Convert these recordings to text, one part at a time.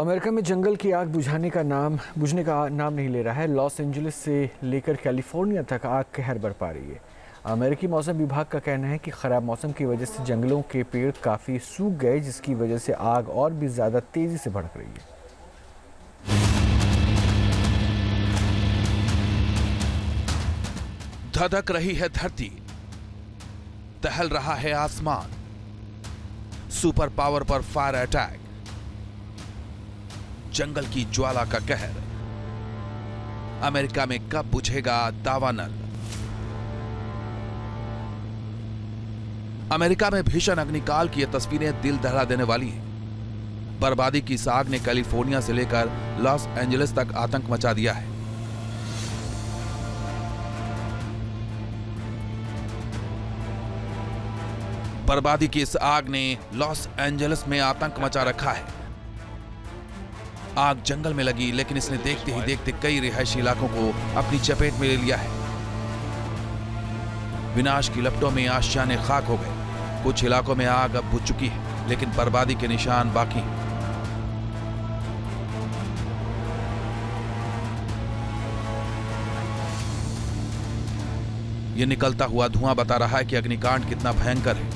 America में जंगल की आग बुझने का नाम नहीं ले रहा है। लॉस एंजलिस से लेकर कैलिफोर्निया तक आग कहर बरपा रही है। अमेरिकी मौसम विभाग का कहना है कि खराब मौसम की वजह से जंगलों के पेड़ काफी सूख गए, जिसकी वजह से आग और भी ज्यादा तेजी से भड़क रही है। धधक रही है धरती, दहल रहा है आसमान। सुपर पावर पर फायर अटैक, जंगल की ज्वाला का कहर। अमेरिका में कब बुझेगा दावानल? अमेरिका में भीषण अग्निकाल की ये तस्वीरें दिल दहला देने वाली हैं। बर्बादी की इस आग ने कैलिफोर्निया से लेकर लॉस एंजलिस तक आतंक मचा दिया है। बर्बादी की इस आग ने लॉस एंजलिस में आतंक मचा रखा है। आग जंगल में लगी, लेकिन इसने देखते ही देखते कई रिहायशी इलाकों को अपनी चपेट में ले लिया है। विनाश की लपटों में आशियाने खाक हो गए। कुछ इलाकों में आग अब बुझ चुकी है, लेकिन बर्बादी के निशान बाकी हैं। यह निकलता हुआ धुआं बता रहा है कि अग्निकांड कितना भयंकर है।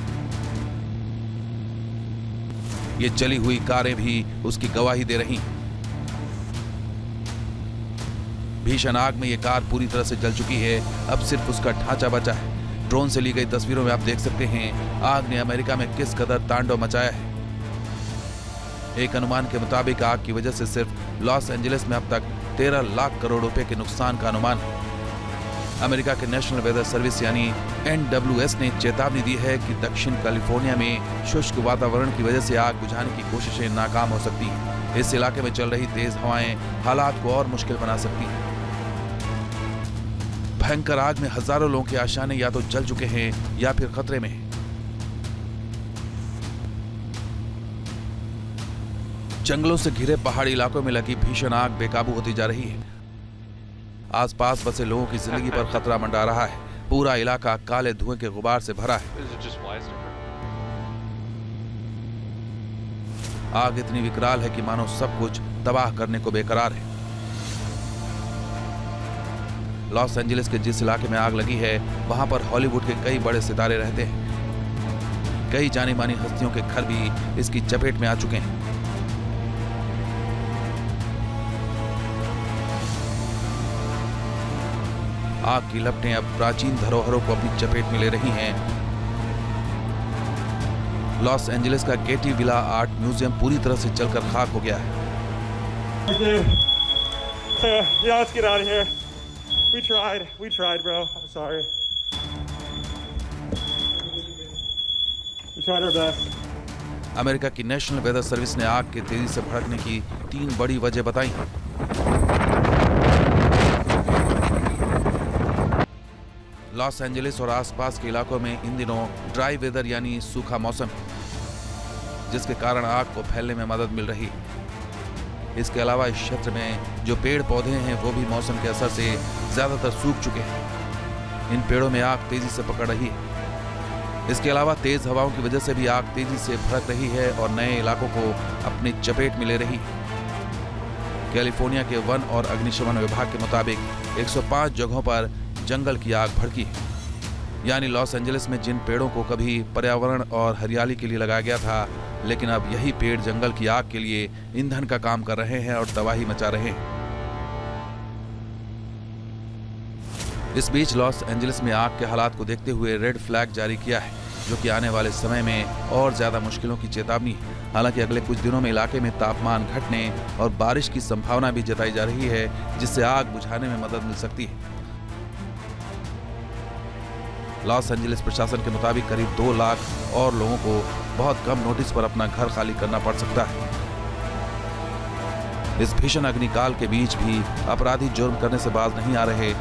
ये जली हुई कारें भी उसकी गवाही दे रही हैं। भीषण आग में यह कार पूरी तरह से जल चुकी है, अब सिर्फ उसका ढांचा बचा है। ड्रोन से ली गई तस्वीरों में आप देख सकते हैं आग ने अमेरिका में किस कदर तांडव मचाया है। एक अनुमान के मुताबिक आग की वजह से सिर्फ लॉस एंजलिस में अब तक 13 लाख करोड़ रुपए के नुकसान का अनुमान है। अमेरिका के नेशनल वेदर सर्विस यानी NWS ने चेतावनी दी है कि दक्षिण कैलिफोर्निया में शुष्क वातावरण की वजह से आग बुझाने की कोशिशें नाकाम हो सकती हैं। इस इलाके में चल रही तेज हवाएं हालात को और मुश्किल बना सकती हैं। भयंकर आग में हजारों लोगों के आशियाने या तो जल चुके हैं या फिर खतरे में हैं। जंगलों से घिरे पहाड़ी इलाकों में लगी भीषण आग बेकाबू होती जा रही है। आसपास बसे लोगों की जिंदगी पर खतरा मंडरा रहा है। पूरा इलाका काले धुएं के गुबार से भरा है। आग इतनी विकराल है कि मानो सब कुछ तबाह करने को बेकरार है। लॉस एंजलिस के जिस इलाके में आग लगी है, वहां पर हॉलीवुड के कई बड़े सितारे रहते हैं। कई जानी मानी हस्तियों के घर भी इसकी चपेट में आ चुके हैं। आग की लपटें अब प्राचीन धरोहरों को अपनी चपेट में ले रही हैं। लॉस एंजलिस का गेटी विला आर्ट म्यूजियम पूरी तरह से जलकर खाक हो गया है। We tried, bro. I'm sorry. We tried our best. America की नेशनल वेदर सर्विस ने आग के तेजी से भड़कने की 3 बड़ी वजह बताई हैं। लॉस एंजलिस और आसपास के इलाकों में इन दिनों ड्राई वेदर यानी सूखा मौसम है, जिसके कारण आग को फैलने में मदद मिल रही है। इसके अलावा इस क्षेत्र में जो पेड़ पौधे हैं वो भी मौसम के असर से ज्यादातर सूख चुके हैं। इन पेड़ों में आग तेजी से पकड़ रही है। इसके अलावा तेज हवाओं की वजह से भी आग तेजी से भड़क रही है और नए इलाकों को अपनी चपेट में ले रही है। कैलिफोर्निया के वन और अग्निशमन विभाग के मुताबिक 105 जगहों पर जंगल की आग भड़की है। यानी लॉस एंजलिस में जिन पेड़ों को कभी पर्यावरण और हरियाली के लिए लगाया गया था, लेकिन अब यही पेड़ जंगल की आग के लिए ईंधन का काम कर रहे हैं और तबाही मचा रहे हैं। इस बीच लॉस एंजलिस में आग के हालात को देखते हुए रेड फ्लैग जारी किया है, जो कि आने वाले समय में और ज्यादा मुश्किलों की चेतावनी है। हालांकि अगले कुछ दिनों में इलाके में तापमान घटने और बारिश की संभावना भी जताई जा रही है, जिससे आग बुझाने में मदद मिल सकती है। लॉस एंजलिस प्रशासन के मुताबिक करीब 2 लाख और लोगों को बहुत कम नोटिस पर अपना घर खाली करना पड़ सकता है। इस भीषण अग्निकाल के बीच भी अपराधी जुर्म करने से बाज नहीं आ रहे।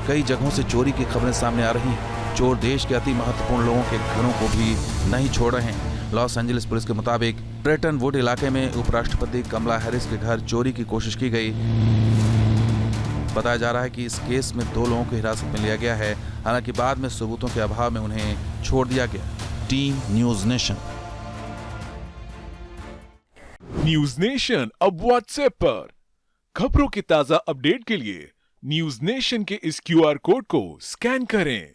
कई जगहों से चोरी की खबरें सामने आ रही हैं। चोर देश के अति महत्वपूर्ण लोगों के घरों को भी नहीं छोड़ रहे हैं। लॉस एंजलिस पुलिस के मुताबिक ब्रेटन वुड इलाके में उपराष्ट्रपति कमला हैरिस के घर चोरी की कोशिश की गई। बताया जा रहा है कि इस केस में 2 लोगों को हिरासत में लिया गया है। हालांकि बाद में सबूतों के अभाव में उन्हें छोड़ दिया गया। Team news nation. News nation अब व्हाट्सएप पर। खबरों के ताजा अपडेट के लिए न्यूज नेशन के इस क्यूआर कोड को स्कैन करें।